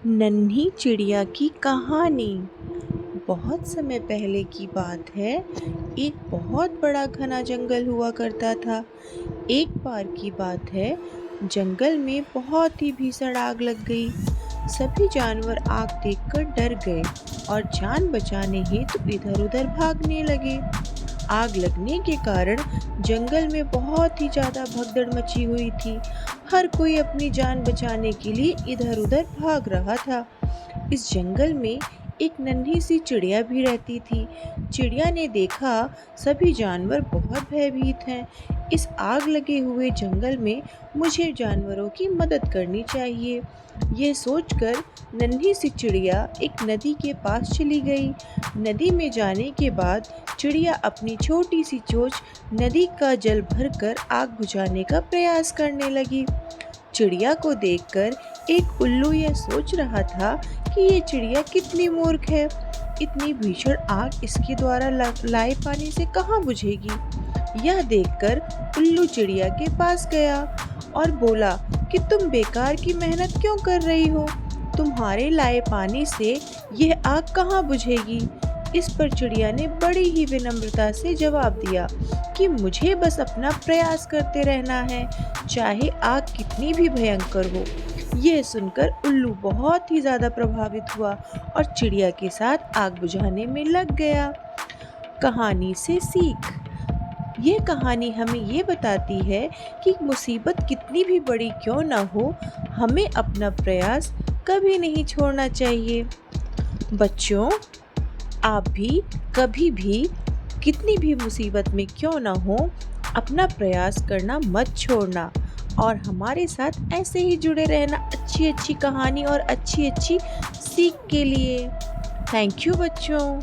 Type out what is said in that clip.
नन्ही चिड़िया की कहानी। बहुत समय पहले की बात है। एक बहुत बड़ा घना जंगल हुआ करता था। एक बार की बात है, जंगल में बहुत ही भीषण आग लग गई। सभी जानवर आग देखकर डर गए और जान बचाने हेतु इधर उधर भागने लगे। आग लगने के कारण जंगल में बहुत ही ज़्यादा भगदड़ मची हुई थी। हर कोई अपनी जान बचाने के लिए इधर उधर भाग रहा था। इस जंगल में एक नन्ही सी चिड़िया भी रहती थी। चिड़िया ने देखा सभी जानवर बहुत भयभीत हैं। इस आग लगे हुए जंगल में मुझे जानवरों की मदद करनी चाहिए। ये सोचकर नन्ही सी चिड़िया एक नदी के पास चली गई। नदी में जाने के बाद चिड़िया अपनी छोटी सी चोंच नदी का जल भरकर आग बुझाने का प्रयास करने लगी। चिड़िया को देखकर एक उल्लू यह सोच रहा था कि ये चिड़िया कितनी मूर्ख है। इतनी भीषण आग इसके द्वारा लाए पानी से कहाँ बुझेगी। यह देखकर उल्लू चिड़िया के पास गया और बोला कि तुम बेकार की मेहनत क्यों कर रही हो। तुम्हारे लाए पानी से यह आग कहाँ बुझेगी। इस पर चिड़िया ने बड़ी ही विनम्रता से जवाब दिया कि मुझे बस अपना प्रयास करते रहना है, चाहे आग कितनी भी भयंकर हो। यह सुनकर उल्लू बहुत ही ज़्यादा प्रभावित हुआ और चिड़िया के साथ आग बुझाने में लग गया। कहानी से सीख। ये कहानी हमें ये बताती है कि मुसीबत कितनी भी बड़ी क्यों ना हो, हमें अपना प्रयास कभी नहीं छोड़ना चाहिए। बच्चों, आप भी कभी भी कितनी भी मुसीबत में क्यों ना हो, अपना प्रयास करना मत छोड़ना और हमारे साथ ऐसे ही जुड़े रहना अच्छी अच्छी कहानी और अच्छी अच्छी सीख के लिए। थैंक यू बच्चों।